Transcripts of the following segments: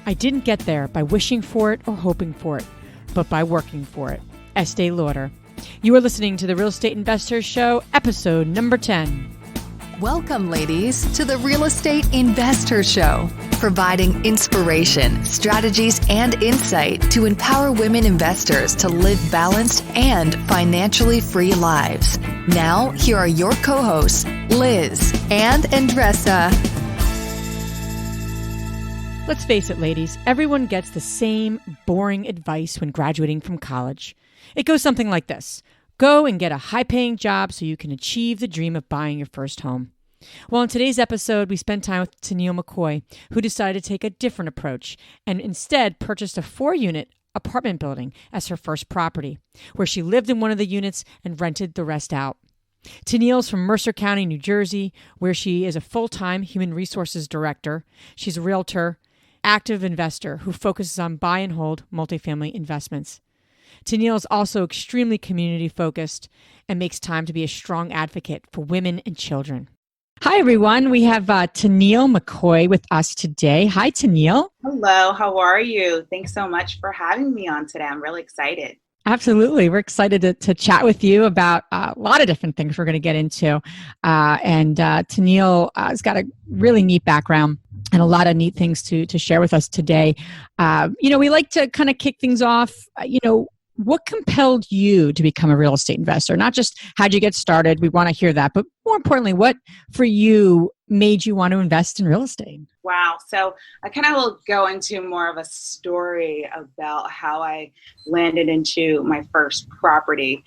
I didn't get there by wishing for it or hoping for it, but by working for it. Estee Lauder. You are listening to the Real Estate Investors Show, episode number 10. Welcome, ladies, to the Real Estate Investor Show, providing inspiration, strategies, and insight to empower women investors to live balanced and financially free lives. Now, here are your co-hosts, Liz and Andressa. Let's face it, ladies, everyone gets the same boring advice when graduating from college. It goes something like this. Go and get a high-paying job so you can achieve the dream of buying your first home. Well, in today's episode, we spent time with Tennille McCoy, who decided to take a different approach and instead purchased a 4-unit apartment building as her first property, where she lived in one of the units and rented the rest out. Tennille's from Mercer County, New Jersey, where she is a full-time human resources director. She's a realtor, active investor who focuses on buy and hold multifamily investments. Tennille is also extremely community-focused and makes time to be a strong advocate for women and children. Hi, everyone. We have Tennille McCoy with us today. Hi, Tennille. Hello. How are you? Thanks so much for having me on today. I'm really excited. Absolutely. We're excited to chat with you about a lot of different things we're going to get into. Tennille has got a really neat background and a lot of neat things to share with us today. We like to kind of kick things off. What compelled you to become a real estate investor? Not just how'd you get started, we want to hear that, but more importantly, what for you made you want to invest in real estate? Wow. So I kind of will go into more of a story about how I landed into my first property.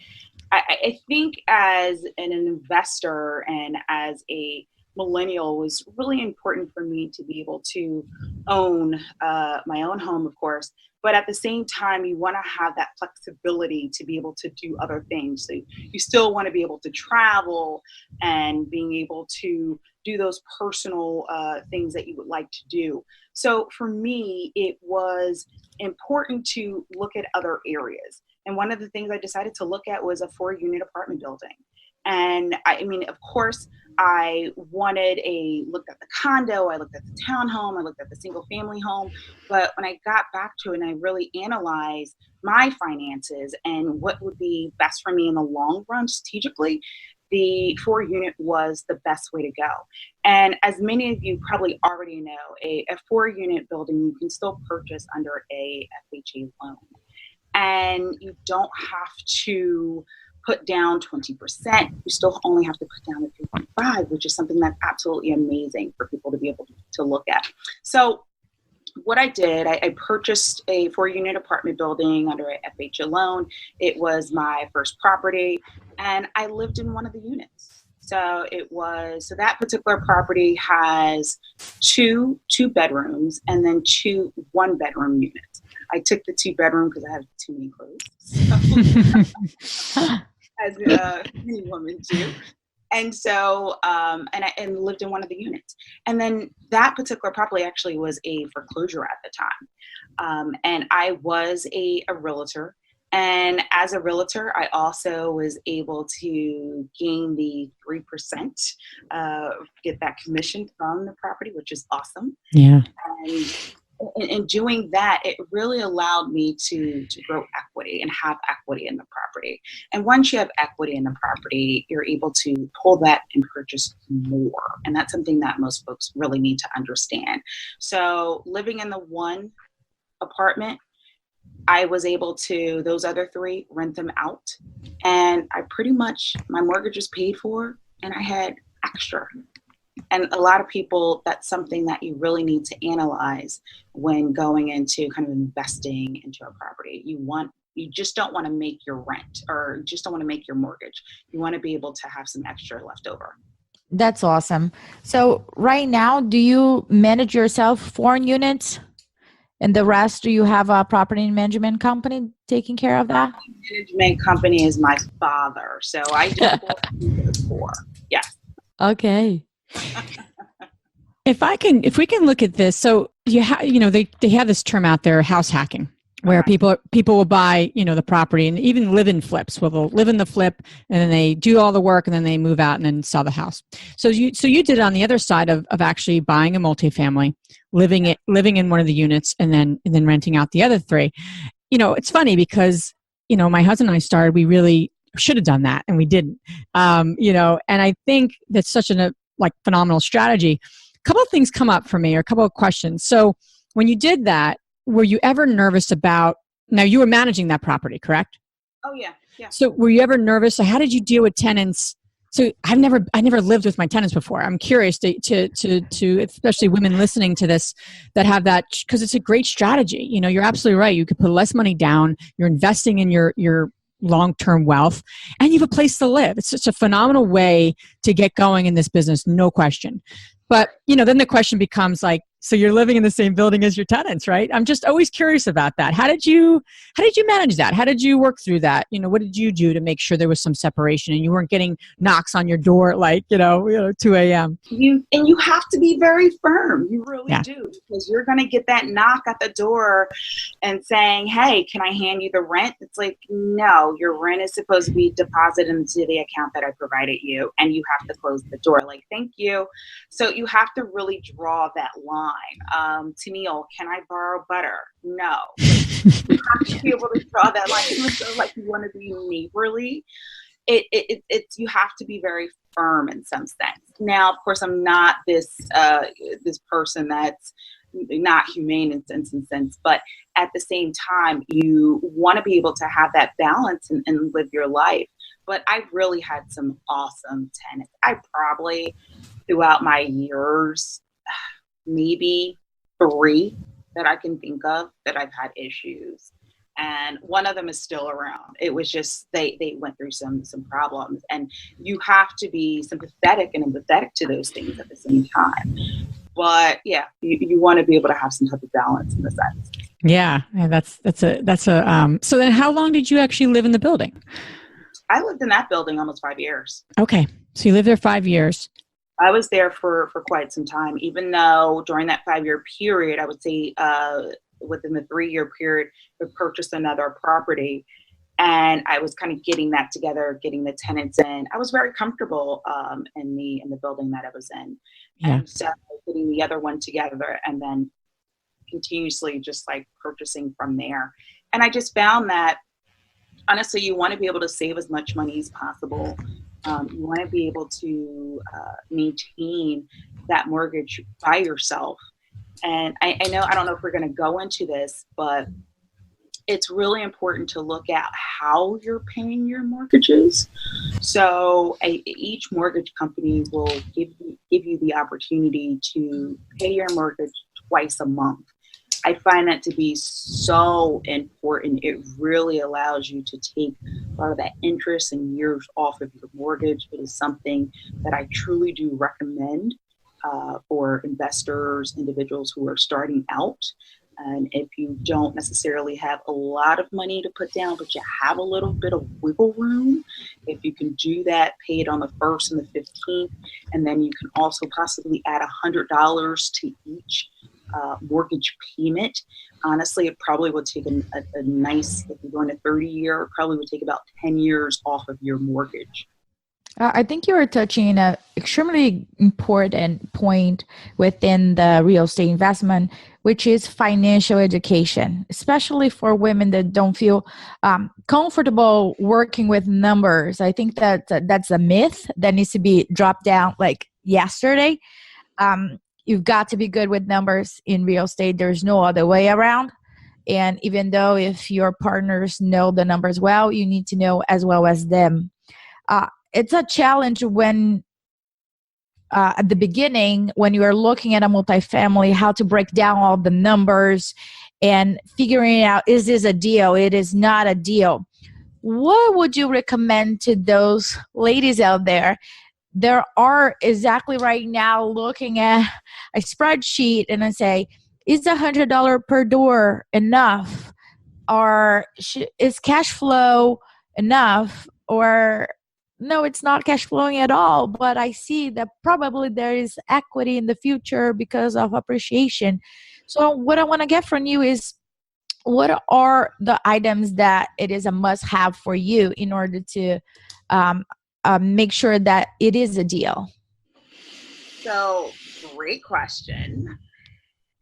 I think as an investor and as a millennial, it was really important for me to be able to own my own home, of course. But at the same time, you want to have that flexibility to be able to do other things. So you still want to be able to travel and being able to do those personal things that you would like to do. So for me, it was important to look at other areas. And one of the things I decided to look at was a 4-unit apartment building. And of course, I looked at the condo, I looked at the townhome, I looked at the single family home. But when I got back to it and I really analyzed my finances and what would be best for me in the long run strategically, the 4-unit was the best way to go. And as many of you probably already know, a 4-unit building you can still purchase under a FHA loan. And you don't have to put down 20%. You still only have to put down the 3.5, which is something that's absolutely amazing for people to be able to look at. So what I did, I purchased a 4-unit apartment building under an FHA loan. It was my first property, and I lived in one of the units. So that particular property has two bedrooms and then 2 1-bedroom units. I took the 2-bedroom because I have too many clothes. So, as any woman do. And so, I lived in one of the units. And then that particular property actually was a foreclosure at the time. And I was a realtor. And as a realtor, I also was able to gain the 3%, get that commission from the property, which is awesome. Yeah. And in doing that, it really allowed me to grow equity and have equity in the property. And once you have equity in the property, you're able to pull that and purchase more. And that's something that most folks really need to understand. So living in the 1 apartment, I was able to, those other 3, rent them out. And my mortgage was paid for and I had extra. And a lot of people, that's something that you really need to analyze when going into kind of investing into a property. You just don't want to make your rent or just don't want to make your mortgage. You want to be able to have some extra left over. That's awesome. So right now, do you manage yourself 4 units? And the rest, do you have a property management company taking care of that? Management company is my father. So I do 4. Yeah. Okay. If we can look at this, so they have this term out there, house hacking. where people will buy, the property and even live in flips. Well, they'll live in the flip and then they do all the work and then they move out and then sell the house. So you did it on the other side of actually buying a multifamily, living in one of the units and then renting out the other three. It's funny because, my husband and I started, we really should have done that and we didn't, and I think that's such a phenomenal strategy. A couple of things come up for me, or a couple of questions. So when you did that, were you ever nervous about, now you were managing that property, correct? Oh yeah. So were you ever nervous? So how did you deal with tenants? So I never lived with my tenants before. I'm curious to especially women listening to this that have that, because it's a great strategy. You're absolutely right. You could put less money down. You're investing in your long-term wealth and you have a place to live. It's such a phenomenal way to get going in this business. No question. But, then the question becomes so you're living in the same building as your tenants, right? I'm just always curious about that. How did you manage that? How did you work through that? What did you do to make sure there was some separation and you weren't getting knocks on your door 2 a.m.? You have to be very firm. You really do, because you're going to get that knock at the door and saying, "Hey, can I hand you the rent?" It's no, your rent is supposed to be deposited into the account that I provided you, and you have to close the door. Thank you. So you have to really draw that line. Tennille, can I borrow butter? No. You have to be able to draw that line. Even though you want to be neighborly, it's you have to be very firm in some sense. Now, of course, I'm not this person that's not humane in sense, but at the same time, you want to be able to have that balance and live your life. But I really had some awesome tenants. I probably, throughout my years, maybe 3 that I can think of that I've had issues. And one of them is still around. It was just, they went through some problems, and you have to be sympathetic and empathetic to those things at the same time. But yeah, you want to be able to have some type of balance in the sense. Yeah. That's a, so then how long did you actually live in the building? I lived in that building almost 5 years. Okay. So you lived there 5 years. I was there for quite some time, even though during that 5-year period, I would say within the 3-year period, we purchased another property, and I was kind of getting that together, getting the tenants in. I was very comfortable in the building that I was in. Yeah. And so putting the other one together and then continuously just purchasing from there. And I just found that, honestly, you want to be able to save as much money as possible. You want to be able to maintain that mortgage by yourself. And I don't know if we're going to go into this, but it's really important to look at how you're paying your mortgages. So each mortgage company will give you the opportunity to pay your mortgage twice a month. I find that to be so important. It really allows you to take a lot of that interest and years off of your mortgage. It is something that I truly do recommend for investors, individuals who are starting out. And if you don't necessarily have a lot of money to put down, but you have a little bit of wiggle room, if you can do that, pay it on the 1st and the 15th. And then you can also possibly add $100 to each mortgage payment. Honestly, it probably would take a nice, if you're going to 30-year, it probably would take about 10 years off of your mortgage. I think you were touching an extremely important point within the real estate investment, which is financial education, especially for women that don't feel comfortable working with numbers. I think that's a myth that needs to be dropped down yesterday. You've got to be good with numbers in real estate. There's no other way around. And even though if your partners know the numbers well, you need to know as well as them. It's a challenge when at the beginning, when you are looking at a multifamily, how to break down all the numbers and figuring out, is this a deal? It is not a deal. What would you recommend to those ladies out there? There are exactly right now looking at a spreadsheet and I say, is $100 per door enough? Or is cash flow enough? Or no, it's not cash flowing at all, but I see that probably there is equity in the future because of appreciation. So what I want to get from you is what are the items that it is a must-have for you in order to make sure that it is a deal? So, great question.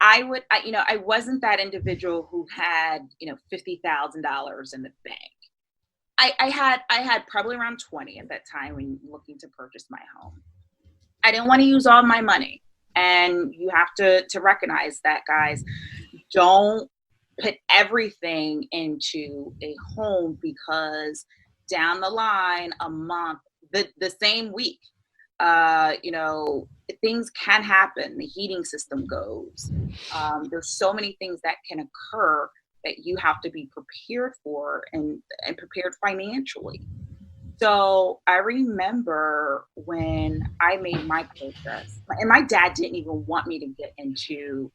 I wasn't that individual who had, $50,000 in the bank. I had probably around 20 at that time when looking to purchase my home. I didn't want to use all my money. And you have to recognize that, guys. Don't put everything into a home, because down the line, a month, the same week, things can happen. The heating system goes. There's so many things that can occur that you have to be prepared for and prepared financially. So I remember when I made my purchase, and my dad didn't even want me to get into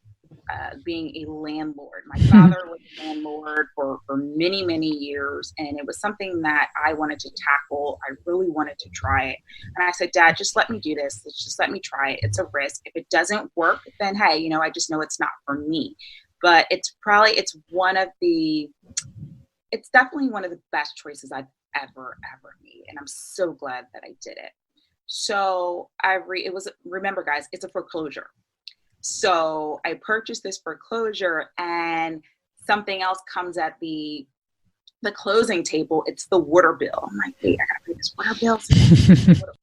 being a landlord. My father was a landlord for many, many years, and it was something that I wanted to tackle. I really wanted to try it. And I said, Dad, just let me do this. Just let me try it. It's a risk. If it doesn't work, then hey, I just know it's not for me. But it's definitely one of the best choices I've ever made. And I'm so glad that I did it. So remember guys, it's a foreclosure. So I purchased this foreclosure, and something else comes at the closing table. It's the water bill. I'm like, wait, I gotta pay this water bill.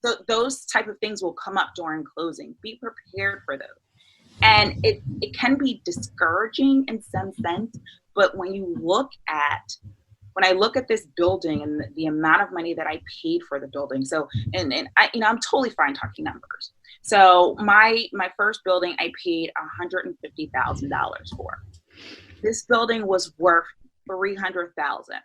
So those type of things will come up during closing. Be prepared for those. And it can be discouraging in some sense, but when I look at this building and the amount of money that I paid for the building, so and I'm totally fine talking numbers. So my first building I paid $150,000 for. This building was worth $300,000.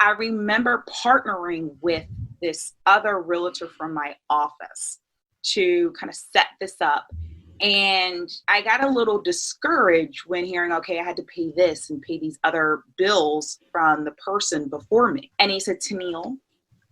I remember partnering with this other realtor from my office to kind of set this up. And I got a little discouraged when hearing, okay, I had to pay this and pay these other bills from the person before me. And he said, Tennille,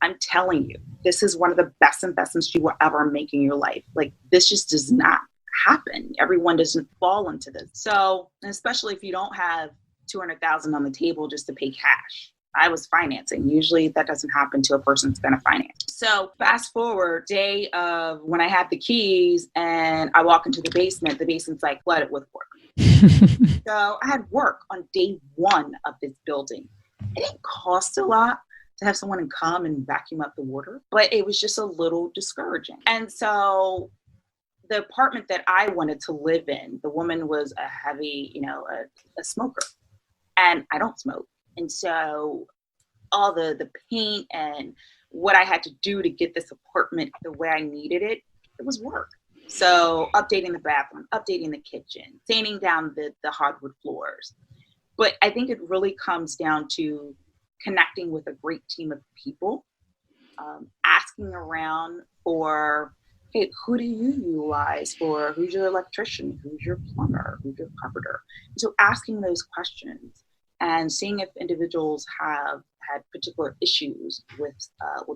I'm telling you, this is one of the best investments you will ever make in your life. Like, this just does not happen. Everyone doesn't fall into this. So, especially if you don't have $200,000 on the table just to pay cash. I was financing. Usually that doesn't happen to a person that's going to finance. So fast forward, day of when I had the keys and I walk into the basement's like flooded with work. So I had work on day one of this building. It didn't cost a lot to have someone come and vacuum up the water, but it was just a little discouraging. And so the apartment that I wanted to live in, the woman was a heavy, a smoker, and I don't smoke. And so all the paint and what I had to do to get this apartment the way I needed it, it was work. So updating the bathroom, updating the kitchen, sanding down the hardwood floors. But I think it really comes down to connecting with a great team of people, asking around for, hey, who do you utilize for, who's your electrician, who's your plumber, who's your carpenter? So asking those questions and seeing if individuals have had particular issues with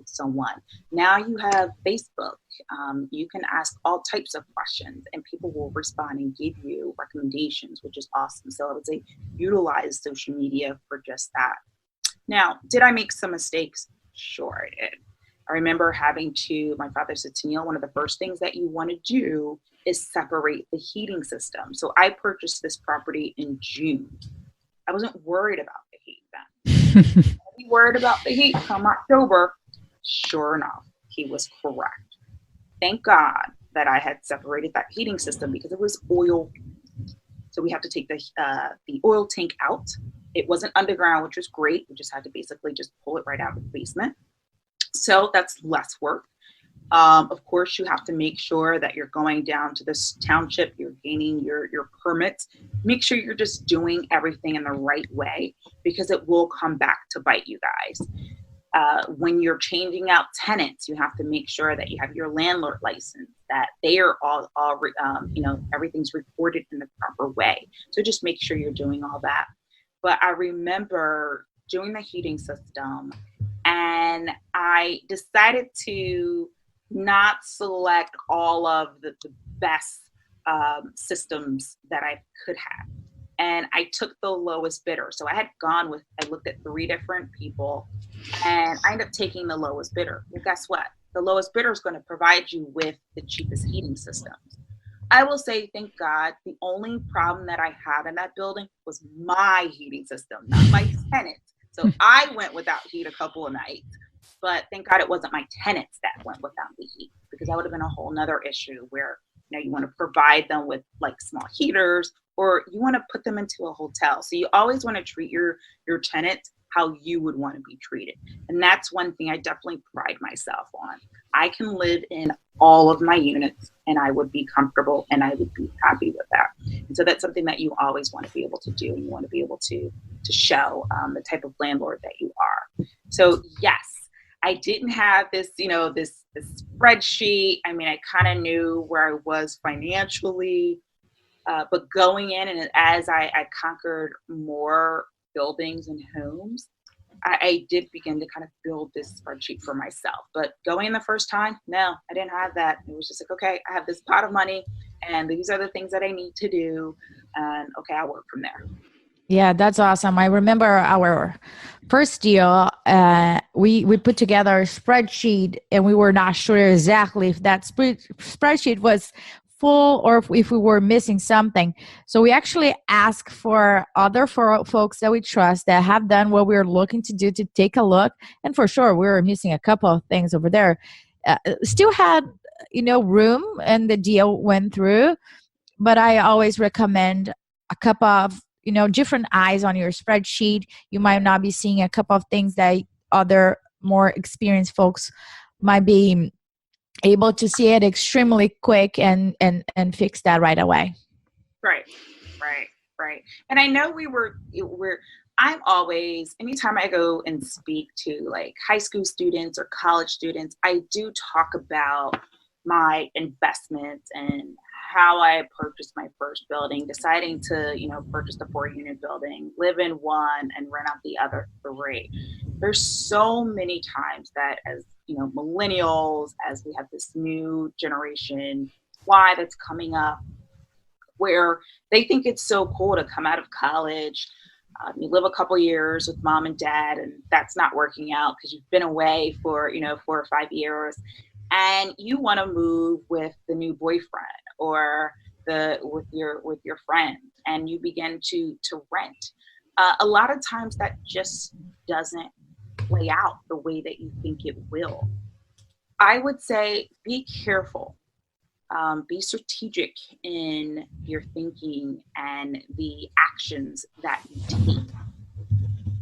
someone. Now you have Facebook. You can ask all types of questions and people will respond and give you recommendations, which is awesome. So I would say utilize social media for just that. Now, did I make some mistakes? Sure, I did. I remember my father said, Tennille, one of the first things that you want to do is separate the heating system. So I purchased this property in June. I wasn't worried about the heat then. I'd be worried about the heat come October. Sure enough, he was correct. Thank God that I had separated that heating system because it was oil. So we have to take the oil tank out. It wasn't underground, which was great. We just had to basically just pull it right out of the basement. So that's less work. Of course, you have to make sure that you're going down to this township, you're gaining your permits. Make sure you're just doing everything in the right way because it will come back to bite you guys. When you're changing out tenants, you have to make sure that you have your landlord license, that they are all everything's recorded in the proper way. So just make sure you're doing all that. But I remember doing the heating system and I decided to not select all of the best systems that I could have. and I took the lowest bidder. So I looked at 3 different people, and I ended up taking the lowest bidder. Well, guess what? The lowest bidder is going to provide you with the cheapest heating systems. I will say, thank God, the only problem that I had in that building was my heating system, not my tenants. So I went without heat a couple of nights, but thank God it wasn't my tenants that went without the heat, because that would have been a whole nother issue where, you want to provide them with like small heaters, or you want to put them into a hotel. So you always want to treat your tenants how you would want to be treated. And that's one thing I definitely pride myself on. I can live in all of my units and I would be comfortable and I would be happy with that. And so that's something that you always want to be able to do. You want to be able to show the type of landlord that you are. So yes, I didn't have this, this spreadsheet. I mean, I kind of knew where I was financially, but going in and as I conquered more buildings and homes, I did begin to kind of build this spreadsheet for myself. But going in the first time, no, I didn't have that. It was just like, okay, I have this pot of money and these are the things that I need to do. And okay, I'll work from there. Yeah, that's awesome. I remember our first deal, we put together a spreadsheet and we were not sure exactly if that spreadsheet was full or if we were missing something. So we actually asked for other folks that we trust that have done what we were looking to do to take a look. And for sure, we were missing a couple of things over there. Still had, room and the deal went through. But I always recommend a couple of, different eyes on your spreadsheet. You might not be seeing a couple of things that other more experienced folks might be able to see it extremely quick and fix that right away. Right. And I know I'm always, anytime I go and speak to like high school students or college students, I do talk about my investments and how I purchased my first building, deciding to, purchase the 4-unit building, live in one and rent out the other 3. There's so many times that as, millennials, as we have this new generation Y that's coming up, where they think it's so cool to come out of college. You live a couple years with mom and dad, and that's not working out because you've been away for, 4 or 5 years. And you want to move with the new boyfriend or with your friend, and you begin to rent. A lot of times that just doesn't play out the way that you think it will. I would say be careful, be strategic in your thinking and the actions that you take.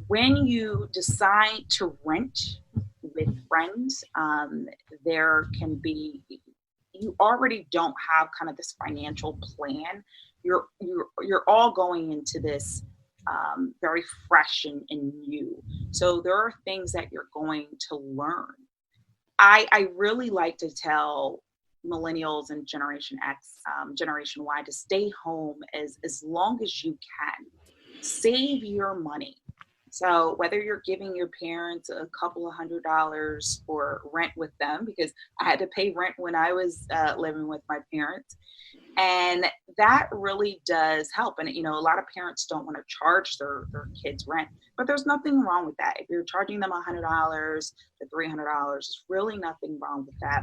When you decide to rent with friends, there can be, you already don't have kind of this financial plan. You're all going into this very fresh and new. So there are things that you're going to learn. I really like to tell millennials and Generation X, Generation Y to stay home as long as you can. Save your money. So whether you're giving your parents a couple of $100s for rent with them, because I had to pay rent when I was living with my parents, and that really does help. And, a lot of parents don't want to charge their kids rent, but there's nothing wrong with that. If you're charging them $100 to $300, there's really nothing wrong with that.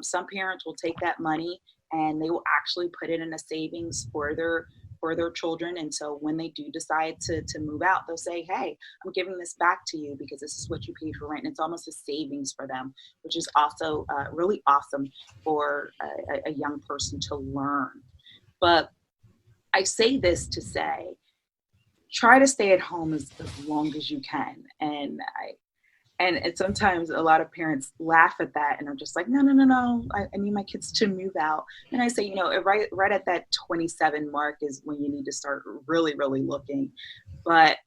Some parents will take that money and they will actually put it in a savings for their children. And so when they do decide to move out, they'll say, hey, I'm giving this back to you because this is what you paid for rent. And it's almost a savings for them, which is also really awesome for a young person to learn. But I say this to say, try to stay at home as long as you can. And sometimes a lot of parents laugh at that and are just like, no, I need my kids to move out. And I say, right at that 27 mark is when you need to start really, really looking. But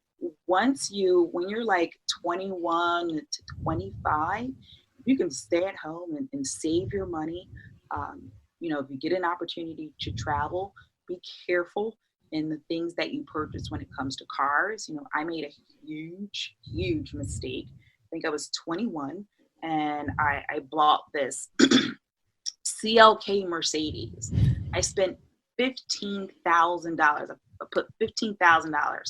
when you're like 21 to 25, you can stay at home and save your money. If you get an opportunity to travel, be careful in the things that you purchase when it comes to cars. I made a huge, huge mistake. I think I was 21 and I bought this CLK Mercedes. I spent $15,000, a put $15,000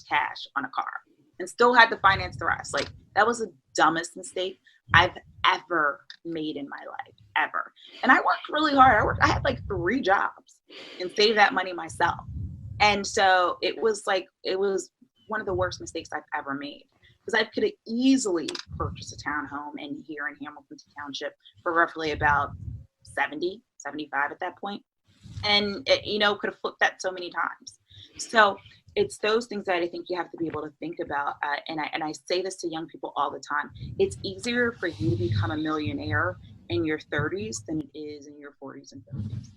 cash on a car and still had to finance the rest. Like, that was the dumbest mistake I've ever made in my life, ever. And I worked really hard. I had like 3 jobs and saved that money myself. And so it was one of the worst mistakes I've ever made, because I could have easily purchased a townhome here in Hamilton Township for roughly about 70, 75 at that point. And it, could have flipped that so many times. So it's those things that I think you have to be able to think about. And I say this to young people all the time. It's easier for you to become a millionaire in your 30s than it is in your 40s and 50s.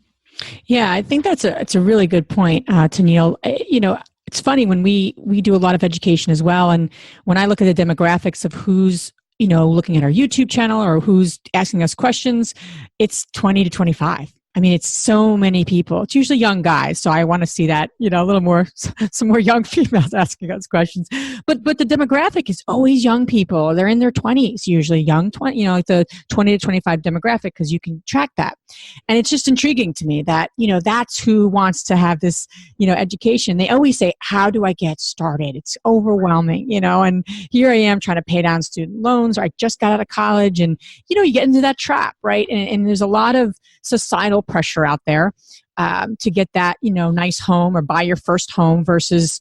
Yeah, I think it's a really good point, Tennille. It's funny when we do a lot of education as well. And when I look at the demographics of who's, looking at our YouTube channel or who's asking us questions, it's 20 to 25. I mean, it's so many people. It's usually young guys. So I want to see that, a little more, some more young females asking us questions. But the demographic is always young people. They're in their 20s, usually young 20, like the 20 to 25 demographic, because you can track that. And it's just intriguing to me that, that's who wants to have this, education. They always say, how do I get started? It's overwhelming, and here I am trying to pay down student loans, or I just got out of college, and, you get into that trap, right? And there's a lot of societal pressure out there to get that, nice home or buy your first home versus,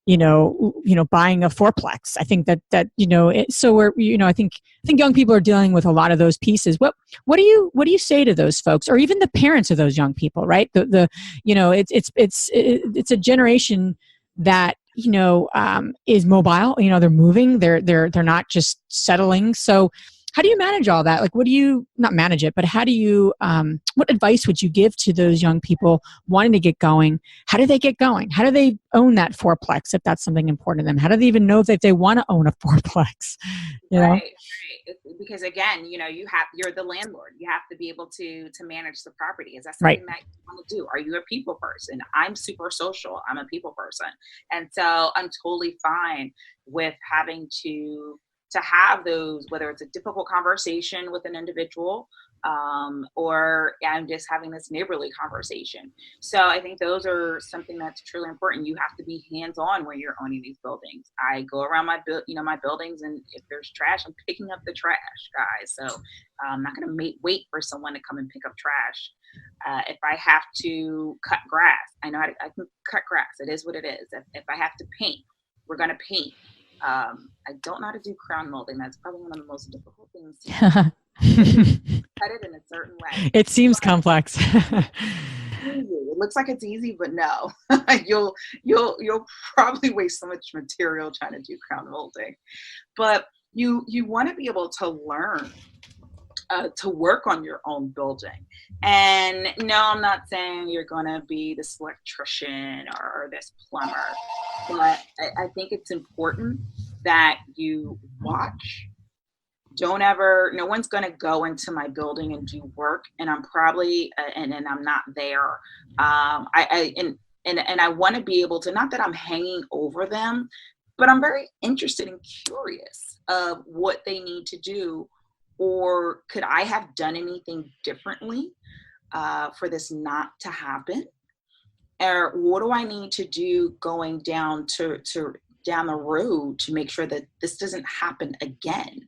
buying a fourplex. I think that so we're, I think young people are dealing with a lot of those pieces. What do you say to those folks, or even the parents of those young people, right? It's a generation that, is mobile, they're moving, they're not just settling. So how do you manage all that? Like, not manage it, but how do you, what advice would you give to those young people wanting to get going? How do they get going? How do they own that fourplex if that's something important to them? How do they even know if they want to own a fourplex? Right. Because again, you're the landlord. You have to be able to manage the property. Is that something that you want to do? Are you a people person? I'm super social. I'm a people person. And so I'm totally fine with having to have those, whether it's a difficult conversation with an individual, or I'm just having this neighborly conversation. So I think those are something that's truly important. You have to be hands-on when you're owning these buildings. I go around my buildings, and if there's trash, I'm picking up the trash, guys. So I'm not going to wait for someone to come and pick up trash. If I have to cut grass, I know I can cut grass. It is what it is. If I have to paint, we're going to paint. I don't know how to do crown molding. That's probably one of the most difficult things to cut it in a certain way. It seems complex. It looks like it's easy, but no. You'll probably waste so much material trying to do crown molding. But you want to be able to learn to work on your own building. And no, I'm not saying you're going to be this electrician or this plumber, but I think it's important that you watch. No one's going to go into my building and do work, and I'm probably, and I'm not there. And I want to be able to, not that I'm hanging over them, but I'm very interested and curious of what they need to do. Or could I have done anything differently for this not to happen? Or what do I need to do going down down the road to make sure that this doesn't happen again?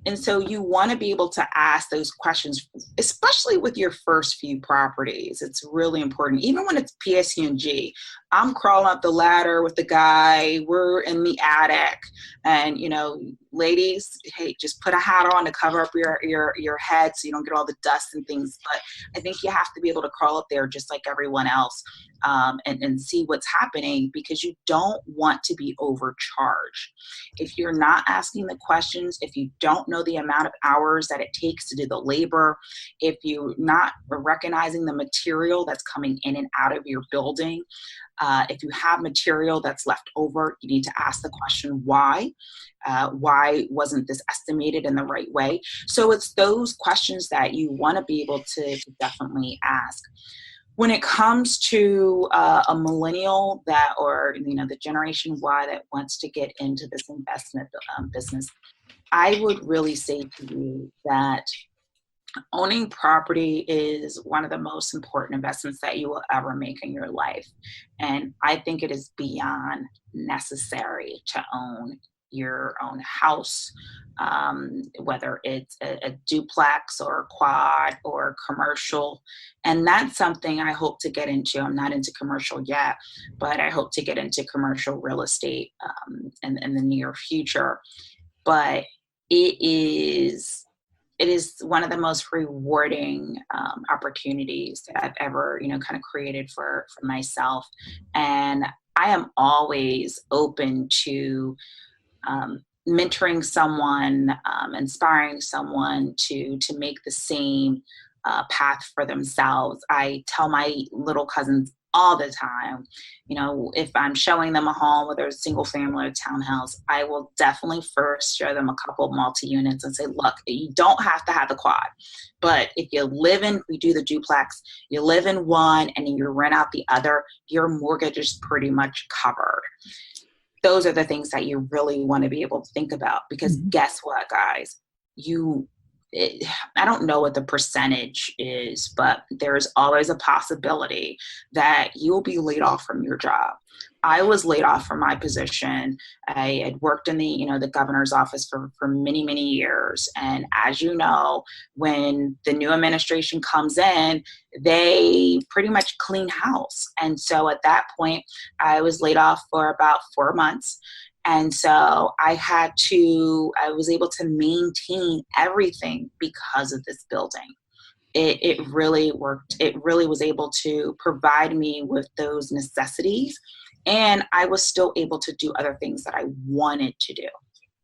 And so you want to be able to ask those questions, especially with your first few properties. It's really important. Even when it's PSE&G, I'm crawling up the ladder with the guy, we're in the attic, and ladies, hey, just put a hat on to cover up your head so you don't get all the dust and things. But I think you have to be able to crawl up there just like everyone else, and see what's happening, because you don't want to be overcharged. If you're not asking the questions, if you don't know the amount of hours that it takes to do the labor, if you're not recognizing the material that's coming in and out of your building, if you have material that's left over, you need to ask the question, why? Why wasn't this estimated in the right way? So it's those questions that you want to be able to definitely ask. When it comes to a millennial the Generation Y that wants to get into this investment business, I would really say to you that owning property is one of the most important investments that you will ever make in your life. And I think it is beyond necessary to own your own house, whether it's a duplex or a quad or commercial. And that's something I hope to get into. I'm not into commercial yet, but I hope to get into commercial real estate in the near future. But it is one of the most rewarding opportunities that I've ever, kind of created for myself. And I am always open to mentoring someone, inspiring someone to make the same path for themselves. I tell my little cousins all the time, if I'm showing them a home, whether it's single family or townhouse, I will definitely first show them a couple of multi-units and say, look, you don't have to have the quad, but if we do the duplex, you live in one and then you rent out the other, your mortgage is pretty much covered. Those are the things that you really want to be able to think about, because guess what, guys, I don't know what the percentage is, but there's always a possibility that you'll be laid off from your job. I was laid off from my position. I had worked in the governor's office for many, many years. And as you know, when the new administration comes in, they pretty much clean house. And so at that point, I was laid off for about 4 months. And so I was able to maintain everything because of this building. It really worked. It really was able to provide me with those necessities. And I was still able to do other things that I wanted to do.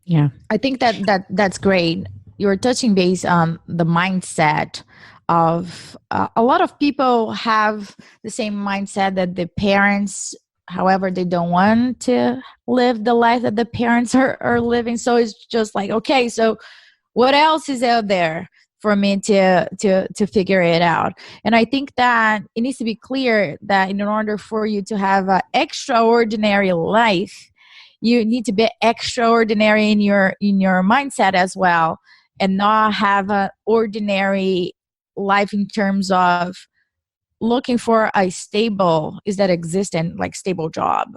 Yeah, I think that's great. You're touching base on the mindset of a lot of people have the same mindset that the parents. However, they don't want to live the life that the parents are living. So it's just like, okay, so what else is out there for me to figure it out? And I think that it needs to be clear that in order for you to have an extraordinary life, you need to be extraordinary in your mindset as well, and not have an ordinary life in terms of looking for a stable job.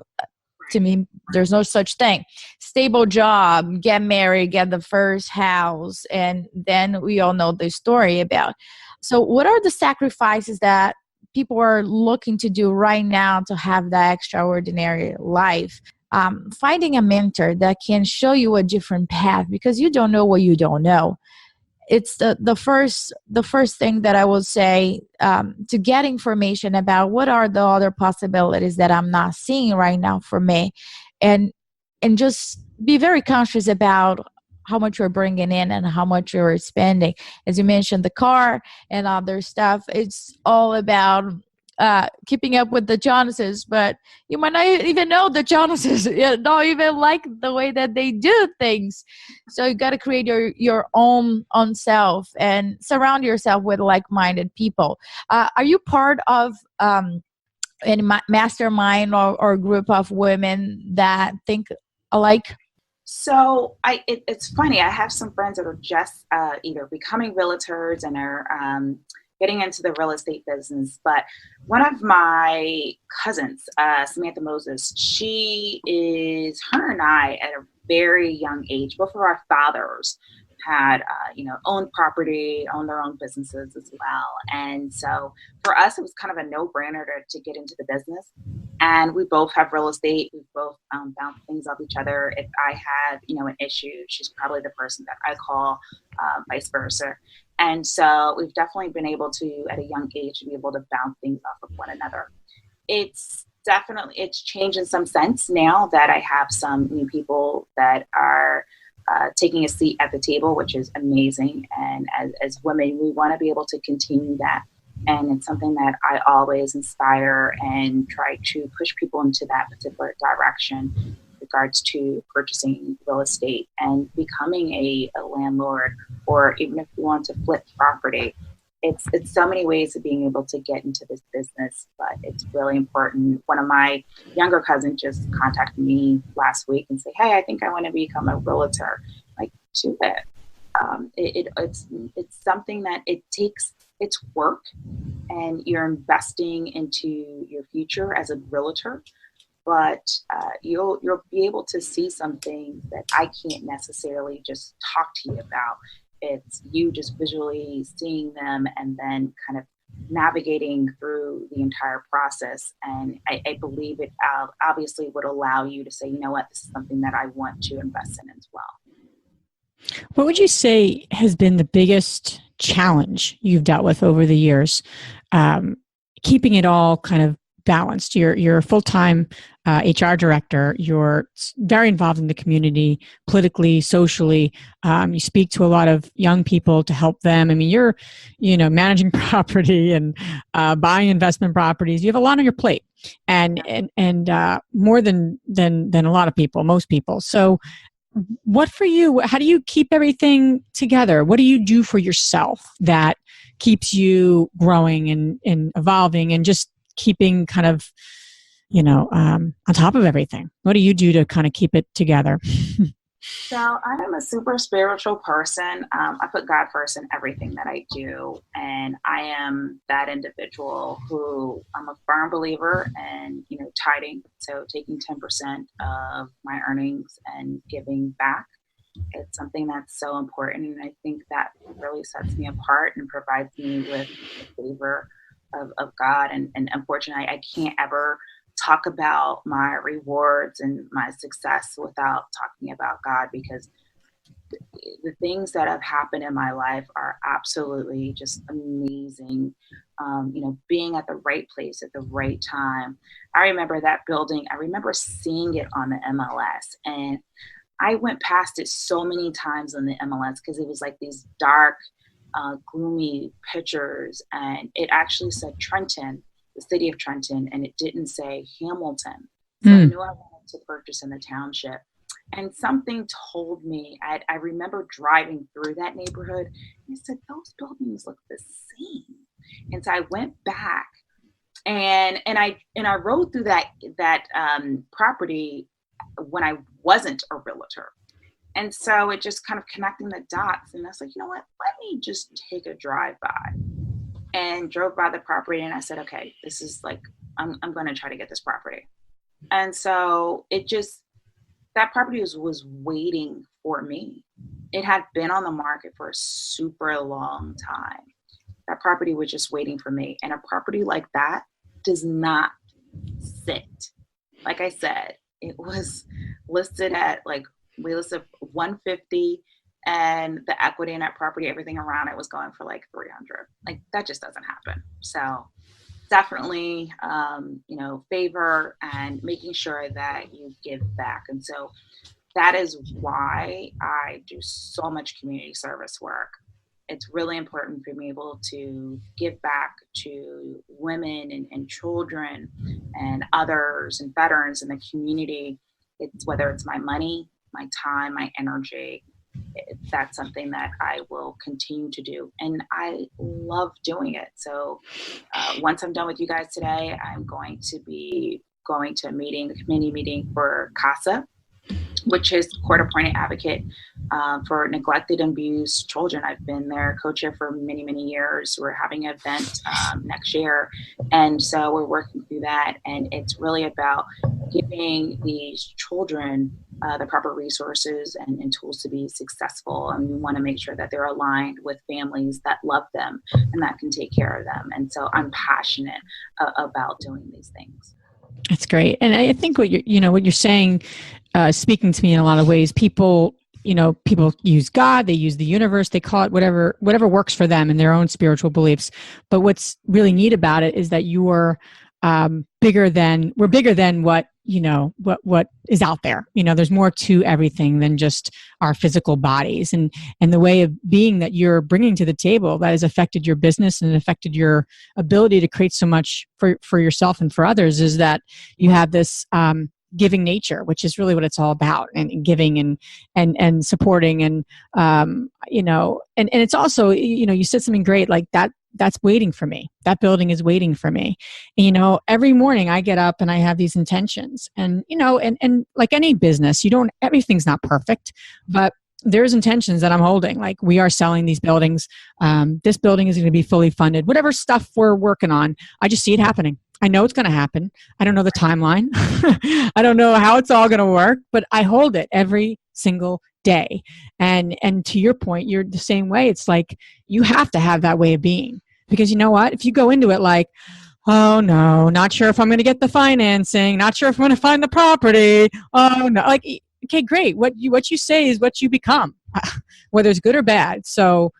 To me, there's no such thing. Stable job, get married, get the first house, and then we all know the story about. So what are the sacrifices that people are looking to do right now to have that extraordinary life? Finding a mentor that can show you a different path, because you don't know what you don't know. It's the first thing that I will say, to get information about what are the other possibilities that I'm not seeing right now for me, and just be very conscious about how much you're bringing in and how much you're spending. As you mentioned, the car and other stuff, it's all about keeping up with the Jonases, but you might not even know the Jonases, don't even like the way that they do things. So you got to create your own self and surround yourself with like-minded people. Are you part of any mastermind or group of women that think alike? So it's funny. I have some friends that are just either becoming realtors and are getting into the real estate business. But one of my cousins, Samantha Moses, her and I at a very young age, both of our fathers had, owned property, owned their own businesses as well. And so for us, it was kind of a no-brainer to get into the business. And we both have real estate. We both bounce things off each other. If I have, an issue, she's probably the person that I call, vice versa. And so we've definitely been able to, at a young age, to be able to bounce things off of one another. It's changed in some sense now that I have some new people that are taking a seat at the table, which is amazing. And as women, we want to be able to continue that. And it's something that I always inspire and try to push people into that particular direction in regards to purchasing real estate and becoming a landlord, or even if you want to flip property. It's so many ways of being able to get into this business, but it's really important. One of my younger cousins just contacted me last week and said, hey, I think I want to become a realtor. Like, do it. it's something that it's work, and you're investing into your future as a realtor. But you'll be able to see some things that I can't necessarily just talk to you about. It's you just visually seeing them and then kind of navigating through the entire process. And I believe it obviously would allow you to say, you know what, this is something that I want to invest in as well. What would you say has been the biggest challenge you've dealt with over the years, keeping it all kind of balanced? You're a full-time HR director. You're very involved in the community, politically, socially. You speak to a lot of young people to help them. I mean, you're, managing property and buying investment properties. You have a lot on your plate, and more than a lot of people, most people. So, what for you? How do you keep everything together? What do you do for yourself that keeps you growing and evolving and just keeping kind of, on top of everything? What do you do to kind of keep it together? So I am a super spiritual person. I put God first in everything that I do. And I am that individual who I'm a firm believer in, tithing. So taking 10% of my earnings and giving back. It's something that's so important. And I think that really sets me apart and provides me with the favor of God. And unfortunately, I can't ever talk about my rewards and my success without talking about God, because the things that have happened in my life are absolutely just amazing. Being at the right place at the right time. I remember that building. I remember seeing it on the MLS, and I went past it so many times on the MLS because it was like these dark, gloomy pictures, and it actually said Trenton, the city of Trenton, and it didn't say Hamilton. So I knew I wanted to purchase in the township. And something told me, I remember driving through that neighborhood, and I said, those buildings look the same. And so I went back and I rode through that property when I wasn't a realtor. And so it just kind of connecting the dots. And I was like, you know what, let me just take a drive by. And drove by the property, and I said, okay, this is like, I'm going to try to get this property. And so that property was waiting for me. It had been on the market for a super long time. That property was just waiting for me. And a property like that does not sit. Like I said, it was listed at we listed 150. And the equity in that property, everything around it was going for like 300. Like that just doesn't happen. So definitely, favor and making sure that you give back. And so that is why I do so much community service work. It's really important for me able to give back to women and children and others and veterans in the community. It's whether it's my money, my time, my energy. That's something that I will continue to do. And I love doing it. So once I'm done with you guys today, I'm going to be going to a committee meeting for CASA, which is Court Appointed Advocate for Neglected and Abused Children. I've been their co-chair for many, many years. We're having an event next year. And so we're working through that. And it's really about giving these children the proper resources and tools to be successful. And we want to make sure that they're aligned with families that love them and that can take care of them. And so I'm passionate about doing these things. That's great. And I think what you're saying, speaking to me in a lot of ways, people use God, they use the universe, they call it whatever works for them in their own spiritual beliefs. But what's really neat about it is that we're bigger than what is out there. There's more to everything than just our physical bodies, and the way of being that you're bringing to the table that has affected your business and affected your ability to create so much for yourself and for others is that you have this giving nature, which is really what it's all about, and giving and supporting and it's also, you said something great like that. That's waiting for me. That building is waiting for me. And, every morning I get up and I have these intentions and, and like any business, everything's not perfect, but there's intentions that I'm holding. Like, we are selling these buildings. This building is going to be fully funded. Whatever stuff we're working on, I just see it happening. I know it's going to happen. I don't know the timeline. I don't know how it's all going to work, but I hold it every single day. And to your point, you're the same way. It's like, you have to have that way of being, because you know what? If you go into it like, oh no, not sure if I'm going to get the financing, not sure if I'm going to find the property. Oh no, like, okay, great. What you say is what you become, whether it's good or bad. So,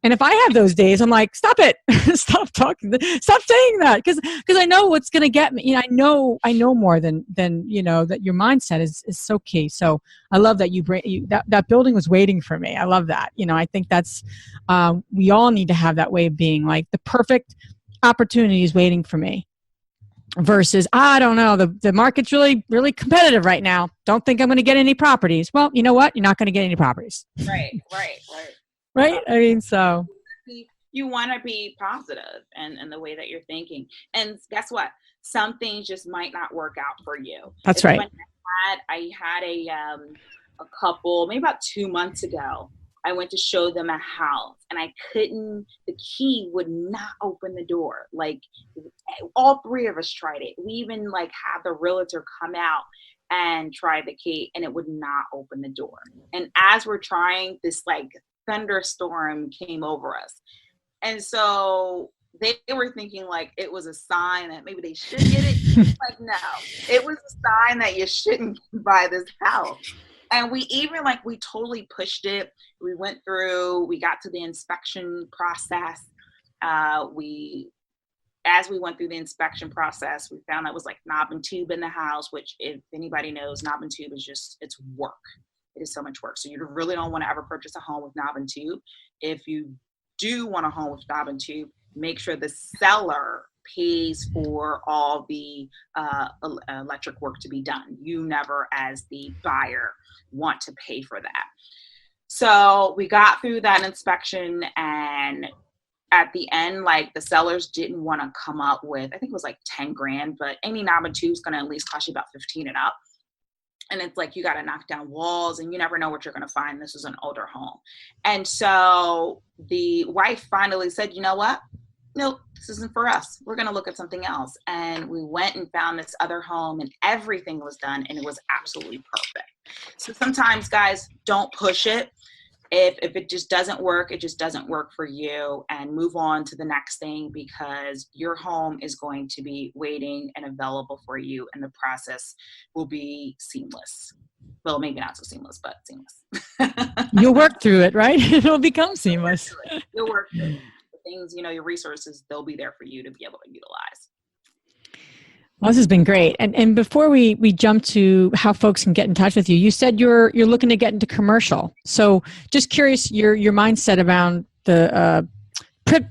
and if I have those days, I'm like, stop it, stop talking, stop saying that, because I know what's going to get me. I know more than that your mindset is so key. So I love that that building was waiting for me. I love that. I think that's we all need to have that way of being, like, the perfect opportunity is waiting for me. Versus, I don't know, the market's really, really competitive right now. Don't think I'm going to get any properties. Well, you know what? You're not going to get any properties. Right. Right? I mean, so. You want to be positive in the way that you're thinking. And guess what? Some things just might not work out for you. That's right. I had a couple, maybe about 2 months ago, I went to show them a house, and the key would not open the door. Like, all three of us tried it. We even had the realtor come out and try the key, and it would not open the door. And as we're trying, this thunderstorm came over us. And so they were thinking it was a sign that maybe they should get it. No, it was a sign that you shouldn't buy this house. And we even we totally pushed it. We went through, we got to the inspection process. As we went through the inspection process, we found that was knob and tube in the house, which, if anybody knows, knob and tube is it's work. It is so much work. So you really don't want to ever purchase a home with knob and tube. If you do want a home with knob and tube, make sure the seller pays for all the electric work to be done. You never, as the buyer, want to pay for that. So we got through that inspection, and at the end, the sellers didn't want to come up with, I think it was $10,000, but any knob and tube is going to at least cost you about 15 and up. And it's you got to knock down walls, and you never know what you're going to find. This is an older home. And so the wife finally said, you know what? Nope, this isn't for us. We're going to look at something else. And we went and found this other home, and everything was done, and it was absolutely perfect. So sometimes, guys, don't push it. If it just doesn't work, it just doesn't work for you, and move on to the next thing, because your home is going to be waiting and available for you, and the process will be seamless. Well, maybe not so seamless, but seamless. You'll work through it, right? It'll become seamless. You'll work through it. The things, your resources, they'll be there for you to be able to utilize. Well, this has been great. And before we jump to how folks can get in touch with you, you said you're looking to get into commercial. So just curious, your mindset around the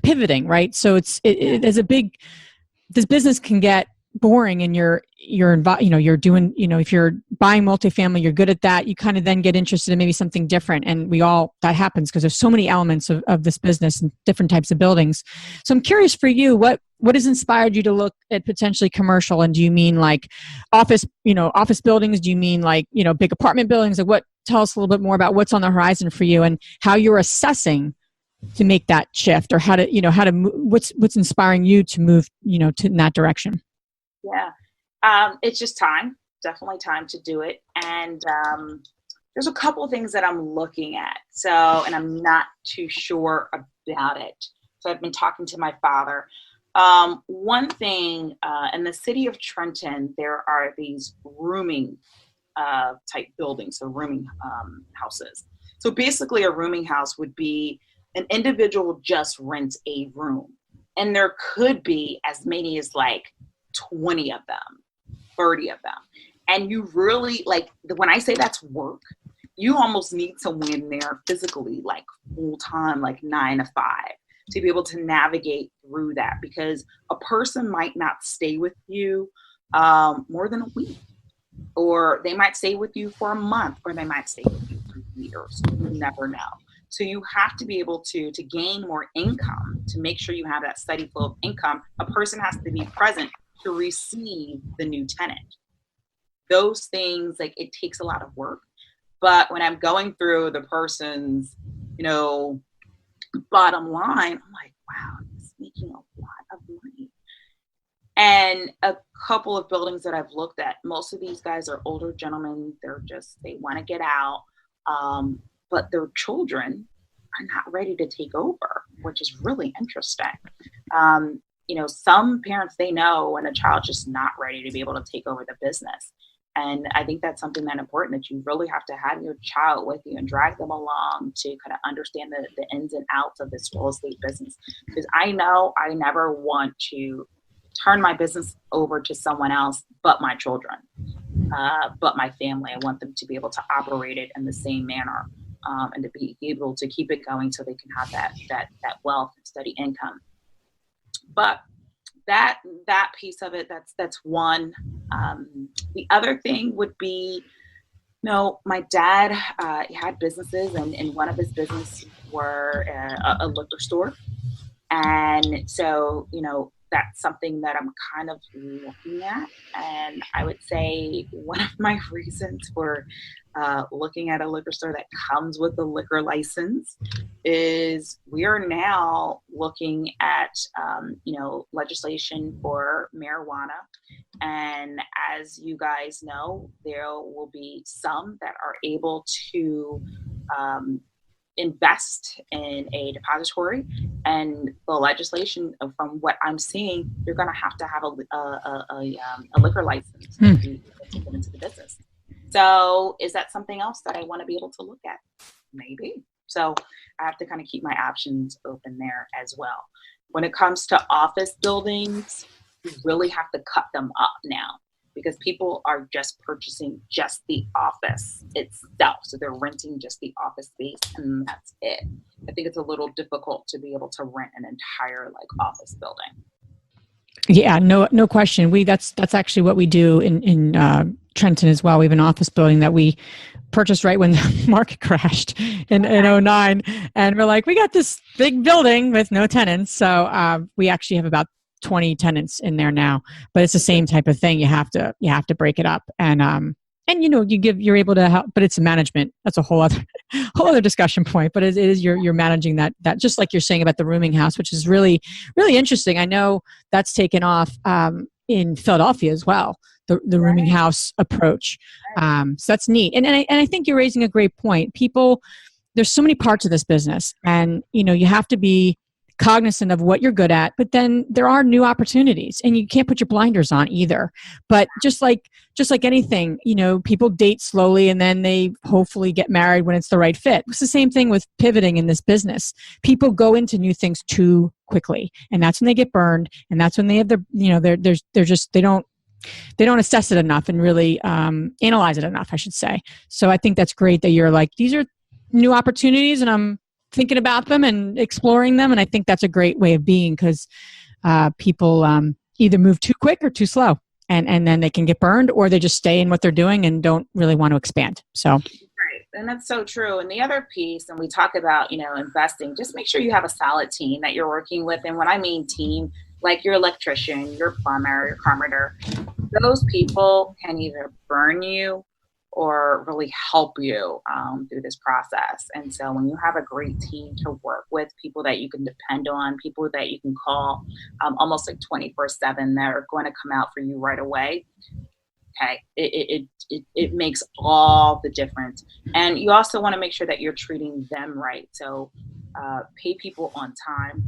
pivoting, right? So there's a big, this business can get boring, and you're doing, if you're buying multifamily, you're good at that. You kind of then get interested in maybe something different. And that happens because there's so many elements of this business and different types of buildings. So I'm curious for you, what has inspired you to look at potentially commercial? And do you mean office buildings? Do you mean big apartment buildings? Tell us a little bit more about what's on the horizon for you, and how you're assessing to make that shift, or what's inspiring you to move, in that direction? Yeah. It's just time, definitely time to do it. And there's a couple of things that I'm looking at. And I'm not too sure about it. So I've been talking to my father. One thing, in the city of Trenton, there are these rooming type buildings, so rooming houses. So basically a rooming house would be an individual just rents a room. And there could be as many as 20 of them, 30 of them. And you really, when I say that's work, you almost need someone in there physically, full time, 9 to 5, to be able to navigate through that, because a person might not stay with you more than a week, or they might stay with you for a month, or they might stay with you for years. You never know. So you have to be able to gain more income, to make sure you have that steady flow of income. A person has to be present to receive the new tenant. Those things, it takes a lot of work. But when I'm going through the person's, bottom line, I'm like, wow, he's making a lot of money. And a couple of buildings that I've looked at, most of these guys are older gentlemen. They want to get out, but their children are not ready to take over, which is really interesting. Some parents, they know when a child's just not ready to be able to take over the business. And I think that's something that's important, that you really have to have your child with you and drag them along to kind of understand the ins and outs of this real estate business. Because I know I never want to turn my business over to someone else but my children, but my family. I want them to be able to operate it in the same manner, and to be able to keep it going so they can have that wealth and steady income. But that piece of it, that's one. The other thing would be, my dad, he had businesses, and one of his businesses were a liquor store. And so, that's something that I'm kind of looking at. And I would say one of my reasons for looking at a liquor store that comes with a liquor license is we are now looking at, legislation for marijuana. And as you guys know, there will be some that are able to invest in a depository, and the legislation, from what I'm seeing, you're going to have a liquor license to get into the business. So is that something else that I want to be able to look at? Maybe. So I have to kind of keep my options open there as well. When it comes to office buildings, you really have to cut them up now, because people are just purchasing just the office itself. So they're renting just the office space, and that's it. I think it's a little difficult to be able to rent an entire office building. Yeah, no question. That's actually what we do in Trenton as well. We have an office building that we purchased right when the market crashed in 2009. And we're like, we got this big building with no tenants. So we actually have about 20 tenants in there now, but it's the same type of thing. You have to break it up, and you're able to help, but it's management. That's a whole other discussion point, but it is, you're managing that just like you're saying about the rooming house, which is really, really interesting. I know that's taken off in Philadelphia as well, the rooming house approach. So that's neat. And I think you're raising a great point. People, there's so many parts of this business, and you have to be cognizant of what you're good at, but then there are new opportunities, and you can't put your blinders on either. But just like anything, people date slowly, and then they hopefully get married when it's the right fit. It's the same thing with pivoting in this business. People go into new things too quickly, and that's when they get burned, and that's when they have they don't assess it enough and really analyze it enough, I should say. So I think that's great that you're like, these are new opportunities, and I'm thinking about them and exploring them. And I think that's a great way of being, because people either move too quick or too slow, and then they can get burned, or they just stay in what they're doing and don't really want to expand. So. Right. And that's so true. And the other piece, and we talk about, investing, just make sure you have a solid team that you're working with. And when I mean team, like your electrician, your plumber, your carpenter, those people can either burn you or really help you through this process. And so when you have a great team to work with, people that you can depend on, people that you can call almost 24/7 that are going to come out for you right away, okay, it makes all the difference. And you also want to make sure that you're treating them right. So pay people on time.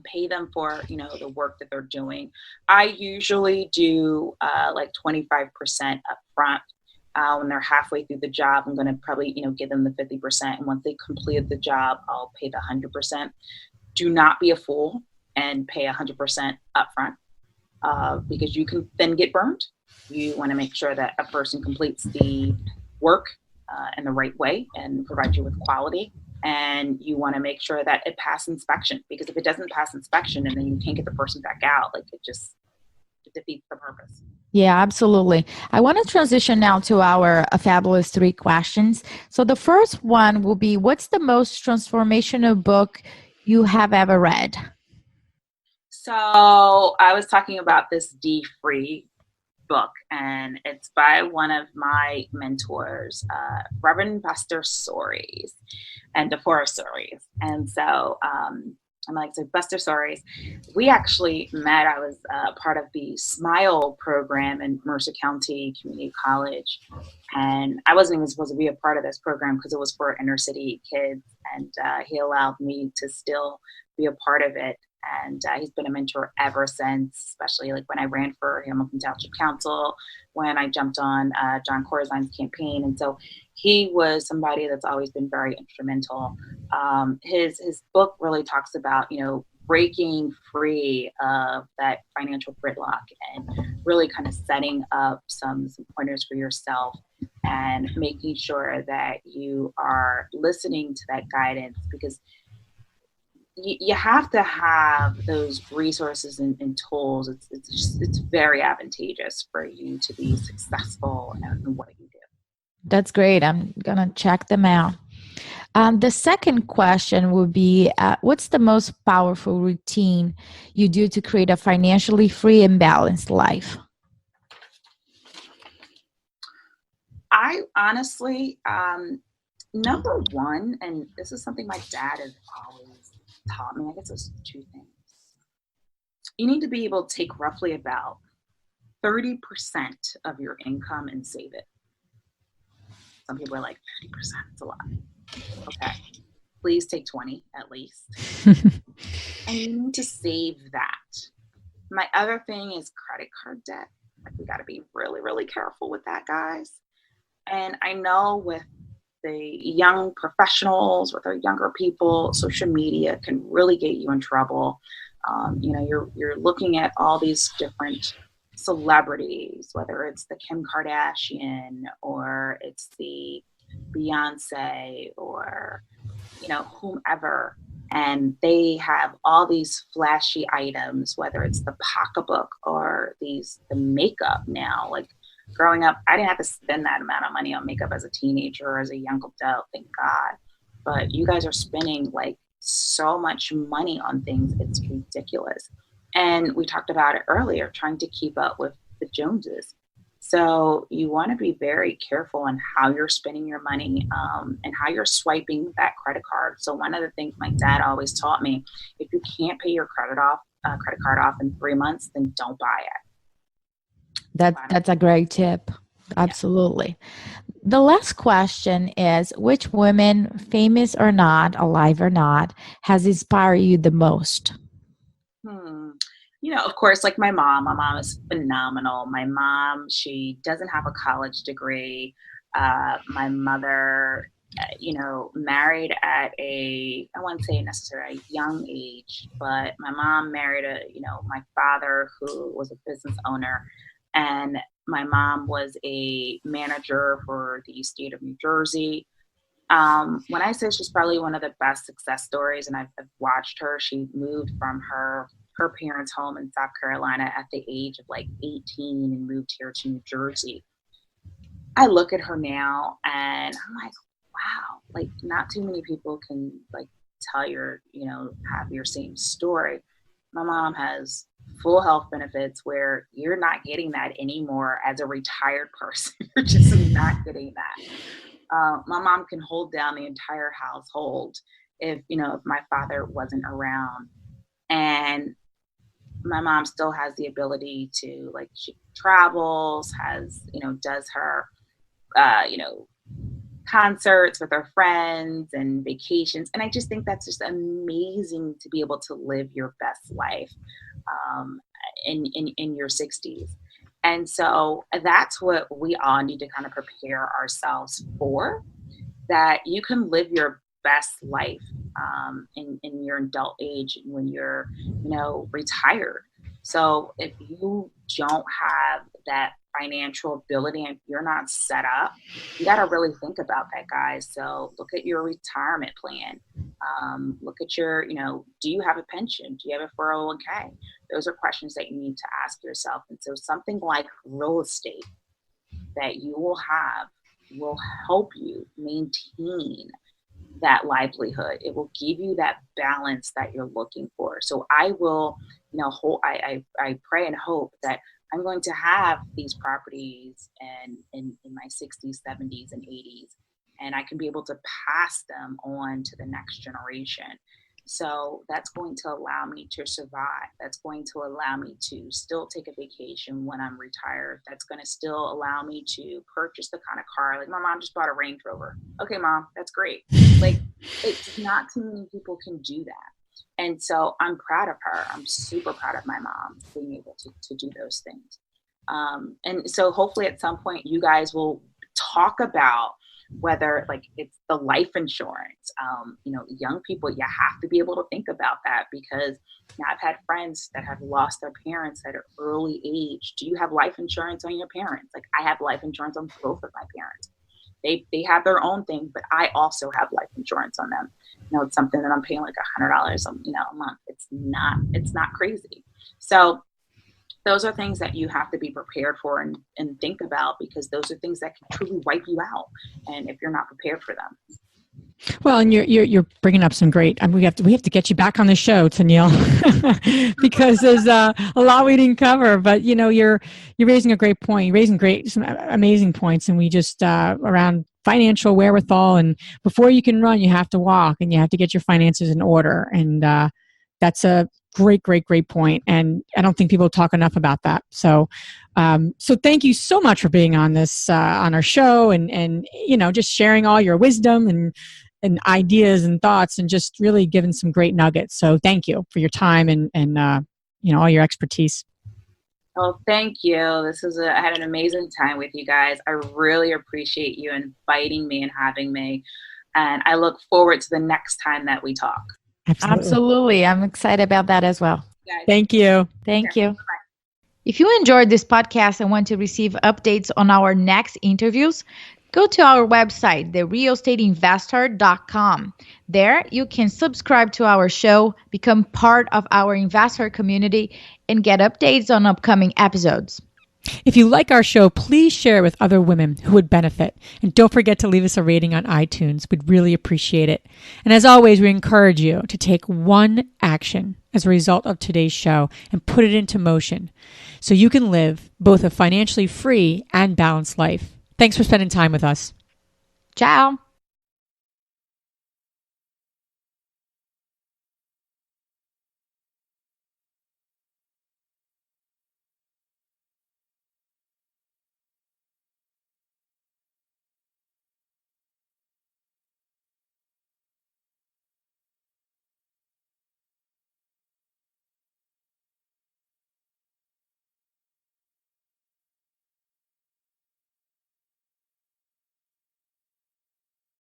Pay them for, the work that they're doing. I usually do 25% up front. When they're halfway through the job, I'm going to probably, give them the 50%. And once they completed the job, I'll pay the 100%. Do not be a fool and pay 100% upfront, because you can then get burned. You want to make sure that a person completes the work in the right way and provide you with quality. And you want to make sure that it passes inspection, because if it doesn't pass inspection and then you can't get the person back out, it defeats the purpose. Yeah, absolutely. I want to transition now to our fabulous 3 questions. So the first one will be, what's the most transformational book you have ever read? So I was talking about this D-Free book, and it's by one of my mentors, Reverend Buster Soaries and DeForest Soaries. And so I'm like, so Buster Soaries, we actually met. I was part of the SMILE program in Mercer County Community College. And I wasn't even supposed to be a part of this program because it was for inner city kids. And he allowed me to still be a part of it. And he's been a mentor ever since, especially like when I ran for Hamilton Township Council, when I jumped on John Corzine's campaign. And so he was somebody that's always been very instrumental. His book really talks about, breaking free of that financial gridlock and really kind of setting up some pointers for yourself and making sure that you are listening to that guidance, because you have to have those resources and tools. It's very advantageous for you to be successful in what you do. That's great. I'm going to check them out. The second question would be, what's the most powerful routine you do to create a financially free and balanced life? I honestly, number one, and this is something my dad has always taught me, I guess there's two things. You need to be able to take roughly about 30% of your income and save it. Some people are like, 30%, it's a lot. Okay, please take 20 at least. And you need to save that. My other thing is credit card debt. Like, we got to be really, really careful with that, guys. And I know with the young professionals, with our younger people, social media can really get you in trouble. You're looking at all these different celebrities, whether it's the Kim Kardashian or it's the Beyonce or, whomever. And they have all these flashy items, whether it's the pocketbook or the makeup now. Like, growing up, I didn't have to spend that amount of money on makeup as a teenager or as a young adult, thank God. But you guys are spending like so much money on things, it's ridiculous. And we talked about it earlier, trying to keep up with the Joneses. So you want to be very careful on how you're spending your money and how you're swiping that credit card. So one of the things my dad always taught me, if you can't pay your credit card off in 3 months, then don't buy it. That's a great tip. Absolutely. Yeah. The last question is, which women, famous or not, alive or not, has inspired you the most? Of course, like my mom. My mom is phenomenal. My mom, she doesn't have a college degree. My mother, married at I wouldn't say necessarily a young age, but my mom married my father, who was a business owner. And my mom was a manager for the state of New Jersey. When I say she's probably one of the best success stories, and I've watched her, she moved from her parents' home in South Carolina at the age of like 18 and moved here to New Jersey. I look at her now and I'm like, wow, like not too many people can like tell have your same story. My mom has full health benefits where you're not getting that anymore as a retired person. You're just not getting that. My mom can hold down the entire household if my father wasn't around. And my mom still has the ability to, like, she travels, does her, concerts with her friends and vacations. And I just think that's just amazing to be able to live your best life in your 60s. And so that's what we all need to kind of prepare ourselves for, that you can live your best life in your adult age when you're, retired. So if you don't have that financial ability and you're not set up, you got to really think about that, guys. So look at your retirement plan. Look at your, do you have a pension? Do you have a 401k? Those are questions that you need to ask yourself. And so something like real estate that you will have will help you maintain that livelihood. It will give you that balance that you're looking for. So I will, I pray and hope that I'm going to have these properties in my 60s, 70s, and 80s, and I can be able to pass them on to the next generation. So that's going to allow me to survive. That's going to allow me to still take a vacation when I'm retired. That's going to still allow me to purchase the kind of car. Like, my mom just bought a Range Rover. Okay, Mom, that's great. Like, it's not too many people can do that. And so I'm proud of her. I'm super proud of my mom being able to do those things. And so hopefully at some point you guys will talk about whether, like, it's the life insurance. Young people, you have to be able to think about that, because I've had friends that have lost their parents at an early age. Do you have life insurance on your parents? Like, I have life insurance on both of my parents. They have their own thing, but I also have life insurance on them. It's something that I'm paying like $100 a month. It's not crazy. So those are things that you have to be prepared for and think about, because those are things that can truly wipe you out, and if you're not prepared for them. Well, and you're bringing up some great. We have to get you back on the show, Tennille, because there's a lot we didn't cover. But you're raising a great point. You're raising some amazing points, and we just around financial wherewithal. And before you can run, you have to walk, and you have to get your finances in order. And that's a great point. And I don't think people talk enough about that. So thank you so much for being on this on our show, and just sharing all your wisdom and ideas and thoughts, and just really giving some great nuggets. So thank you for your time and all your expertise. Oh, thank you. I had an amazing time with you guys. I really appreciate you inviting me and having me. And I look forward to the next time that we talk. Absolutely. I'm excited about that as well. Thank you. Thank you. Bye-bye. If you enjoyed this podcast and want to receive updates on our next interviews, go to our website, therealestateinvestor.com. There, you can subscribe to our show, become part of our investor community, and get updates on upcoming episodes. If you like our show, please share it with other women who would benefit. And don't forget to leave us a rating on iTunes. We'd really appreciate it. And as always, we encourage you to take one action as a result of today's show and put it into motion so you can live both a financially free and balanced life. Thanks for spending time with us. Ciao.